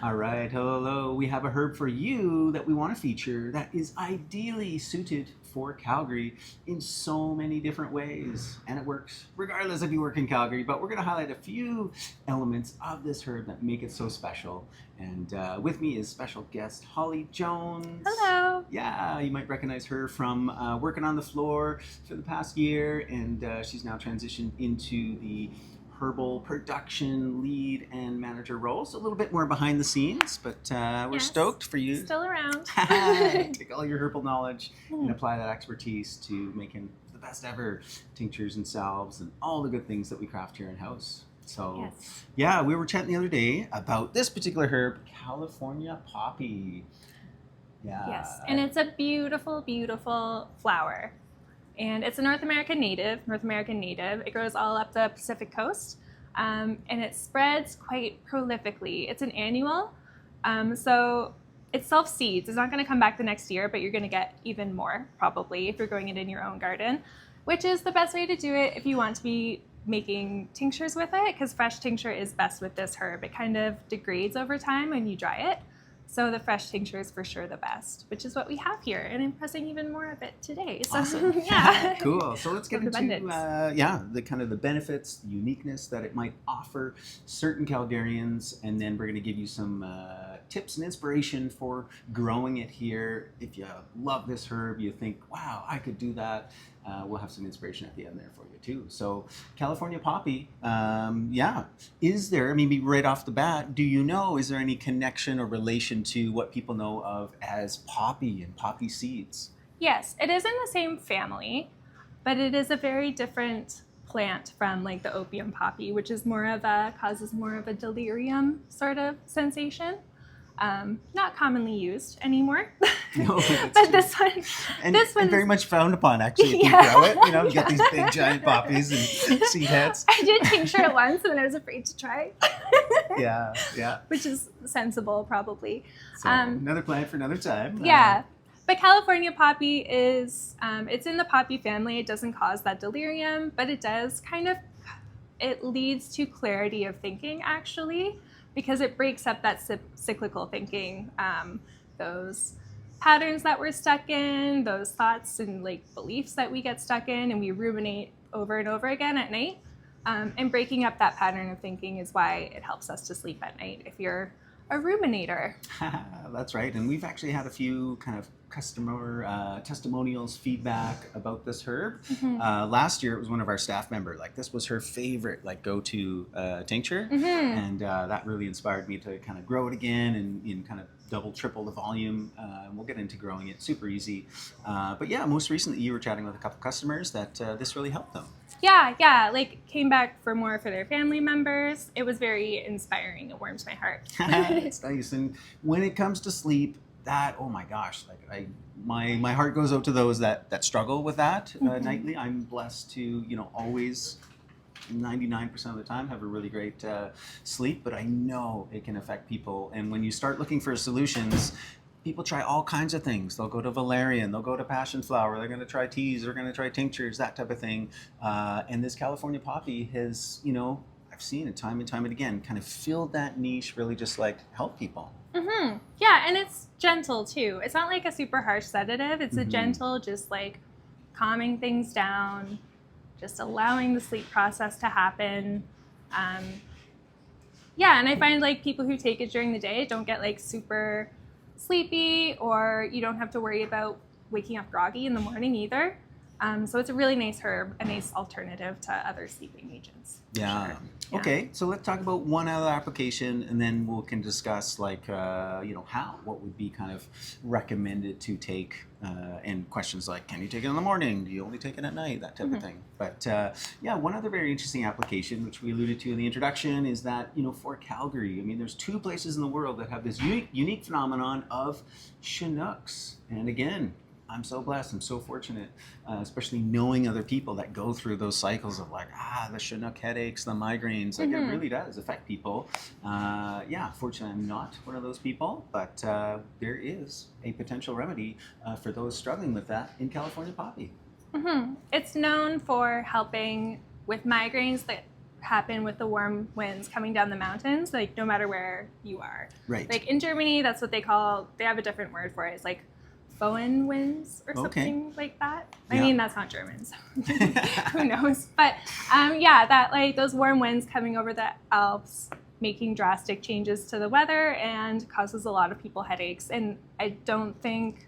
All right, hello. We have a herb for you that we want to feature that is ideally suited for Calgary in so many different ways. And it works regardless if you work in Calgary, but we're going to highlight a few elements of this herb that make it so special. And with me is special guest Holly Jones. Hello. Yeah, you might recognize her from working on the floor for the past year, and she's now transitioned into the herbal production lead and manager roles. A little bit more behind the scenes, but we're Yes. stoked for you. Still around. Take all your herbal knowledge and apply that expertise to making the best ever tinctures and salves and all the good things that we craft here in house. So, Yes. yeah, we were chatting the other day about this particular herb, California poppy. Yeah. Yes. And it's a beautiful, beautiful flower. And it's a North American native. It grows all up the Pacific coast. And it spreads quite prolifically. It's an annual. So it self-seeds. It's not going to come back the next year, but you're going to get even more probably if you're growing it in your own garden, which is the best way to do it if you want to be making tinctures with it, because fresh tincture is best with this herb. It kind of degrades over time when you dry it. So the fresh tincture is for sure the best, which is what we have here, and I'm pressing even more of it today. So, awesome. Yeah. Cool. So let's get into Abundance. the kind of the benefits, the uniqueness that it might offer certain Calgarians, and then we're going to give you some tips and inspiration for growing it here. If you love this herb, you think, wow, I could do that. We'll have some inspiration at the end there for you too. So California poppy, is there, maybe right off the bat, do you know, is there any connection or relation to what people know of as poppy and poppy seeds? Yes, it is in the same family, but it is a very different plant from like the opium poppy, which is causes more of a delirium sort of sensation. Not commonly used anymore. No, but true. this one, And this one very is, much frowned upon, actually, if Yeah. you grow it. You know, you got these big giant poppies and seed heads. I did tincture it once, and then I was afraid to try. Yeah. Which is sensible, probably. So another plant for another time. Yeah. But California poppy is, it's in the poppy family. It doesn't cause that delirium, but it does it leads to clarity of thinking, actually, because it breaks up that cyclical thinking, those patterns that we're stuck in, those thoughts and like beliefs that we get stuck in and we ruminate over and over again at night. And breaking up that pattern of thinking is why it helps us to sleep at night if you're a ruminator. That's right. And we've actually had a few kind of customer testimonials, feedback about this herb. Last year, it was one of our staff member. Like, this was her favorite, like, go-to tincture. And that really inspired me to kind of grow it again and kind of double, triple the volume. And we'll get into growing it super easy. But yeah, most recently, you were chatting with a couple customers that this really helped them. Yeah, like came back for more for their family members. It was very inspiring. It warms my heart. It's nice. And when it comes to sleep, that, oh my gosh, like my heart goes out to those that struggle with that nightly. I'm blessed to, always 99% of the time have a really great sleep, but I know it can affect people. And when you start looking for solutions, people try all kinds of things. They'll go to valerian, they'll go to passion flower, they're going to try teas, they're going to try tinctures, that type of thing. And this California poppy has, I've seen it time and time and again, kind of filled that niche, really just like help people. Yeah, and it's gentle too. It's not like a super harsh sedative. It's a gentle, just like calming things down, just allowing the sleep process to happen. And I find like people who take it during the day don't get like super sleepy, or you don't have to worry about waking up groggy in the morning either. So it's a really nice herb, a nice alternative to other sleeping agents. Yeah. Sure. Okay, so let's talk about one other application, and then we can discuss like what would be kind of recommended to take, and questions like, can you take it in the morning? Do you only take it at night? That type of thing. But one other very interesting application, which we alluded to in the introduction, is that for Calgary, I mean, there's two places in the world that have this unique phenomenon of Chinooks, and again, I'm so blessed, I'm so fortunate, especially knowing other people that go through those cycles of like, the Chinook headaches, the migraines, like it really does affect people. Fortunately, I'm not one of those people, but there is a potential remedy for those struggling with that in California poppy. It's known for helping with migraines that happen with the warm winds coming down the mountains, like no matter where you are. Right. Like in Germany, that's what they have a different word for it. It's like Fohn winds or something like that. I mean, that's not German, so who knows? But that like those warm winds coming over the Alps, making drastic changes to the weather and causes a lot of people headaches. And I don't think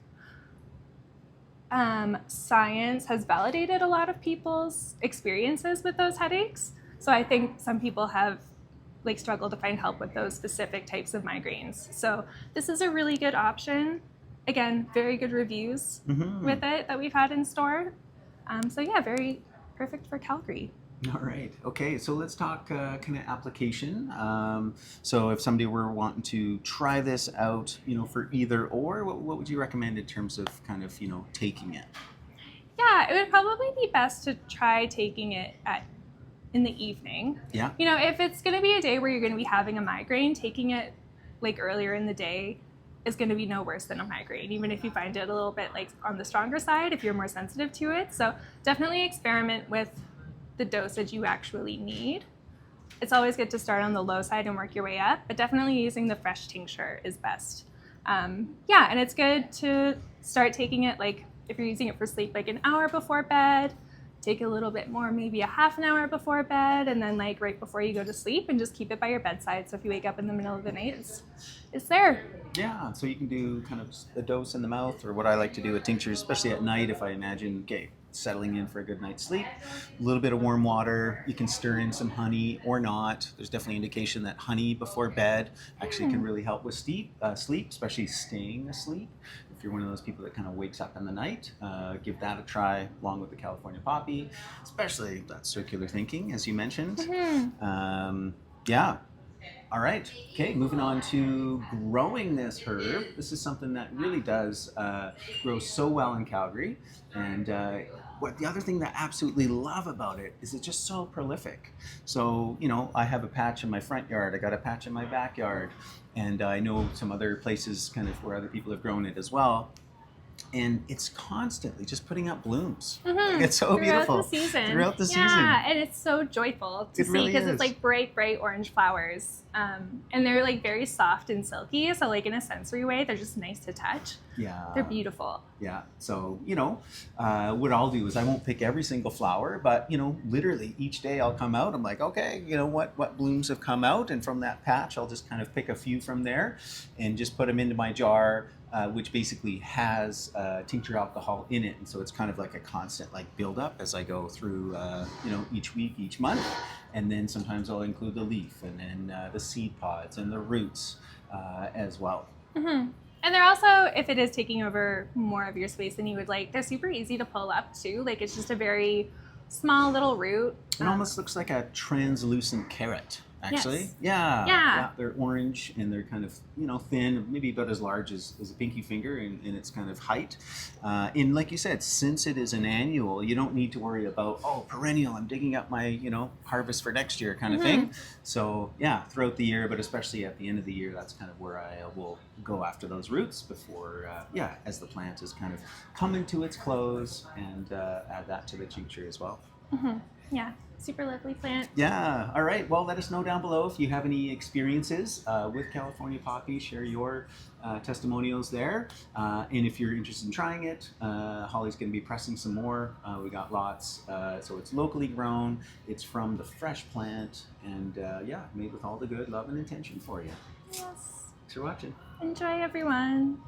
science has validated a lot of people's experiences with those headaches. So I think some people have like struggled to find help with those specific types of migraines. So this is a really good option. Again, very good reviews with it that we've had in store. So yeah, very perfect for Calgary. All right. Okay. So let's talk kind of application. So if somebody were wanting to try this out, for either or, what would you recommend in terms of kind of, taking it? Yeah, it would probably be best to try taking it in the evening. Yeah. If it's going to be a day where you're going to be having a migraine, taking it like earlier in the day is going to be no worse than a migraine, even if you find it a little bit like on the stronger side, if you're more sensitive to it. So definitely experiment with the dosage you actually need. It's always good to start on the low side and work your way up, but definitely using the fresh tincture is best. And it's good to start taking it like if you're using it for sleep, like an hour before bed. Take a little bit more, maybe a half an hour before bed, and then like right before you go to sleep, and just keep it by your bedside. So if you wake up in the middle of the night, it's there. Yeah, so you can do kind of a dose in the mouth, or what I like to do with tinctures, especially at night if I imagine settling in for a good night's sleep. A little bit of warm water. You can stir in some honey or not. There's definitely indication that honey before bed actually can really help with sleep, especially staying asleep. If you're one of those people that kind of wakes up in the night, give that a try along with the California poppy, especially that circular thinking, as you mentioned. Yeah. All right. Okay, moving on to growing this herb. This is something that really does grow so well in Calgary. And the other thing that I absolutely love about it is it's just so prolific. So, I have a patch in my front yard. I got a patch in my backyard. And I know some other places kind of where other people have grown it as well. And it's constantly just putting up blooms. It's so beautiful. Throughout the season. Yeah, and it's so joyful to see because it's like bright orange flowers. And they're like very soft and silky. So like in a sensory way, they're just nice to touch. Yeah. They're beautiful. Yeah. So, what I'll do is I won't pick every single flower, but, literally each day I'll come out. I'm like, okay, what blooms have come out? And from that patch, I'll just kind of pick a few from there and just put them into my jar. Which basically has tincture alcohol in it, and so it's kind of like a constant build-up as I go through, each week, each month, and then sometimes I'll include the leaf, and then the seed pods and the roots as well. And they're also, if it is taking over more of your space than you would like, they're super easy to pull up too. Like it's just a very small little root. It almost looks like a translucent carrot. Actually, yes. Yeah, they're orange and they're kind of thin, maybe about as large as a pinky finger in its kind of height. And like you said, since it is an annual, you don't need to worry about perennial. I'm digging up my harvest for next year kind of thing. So yeah, throughout the year, but especially at the end of the year, that's kind of where I will go after those roots before as the plant is kind of coming to its close, and add that to the tincture as well. Yeah. Super lovely plant. Yeah. All right. Well, let us know down below if you have any experiences with California poppy. Share your testimonials there. And if you're interested in trying it, Holly's going to be pressing some more. We got lots. So it's locally grown. It's from the fresh plant. And made with all the good love and intention for you. Yes. Thanks for watching. Enjoy, everyone.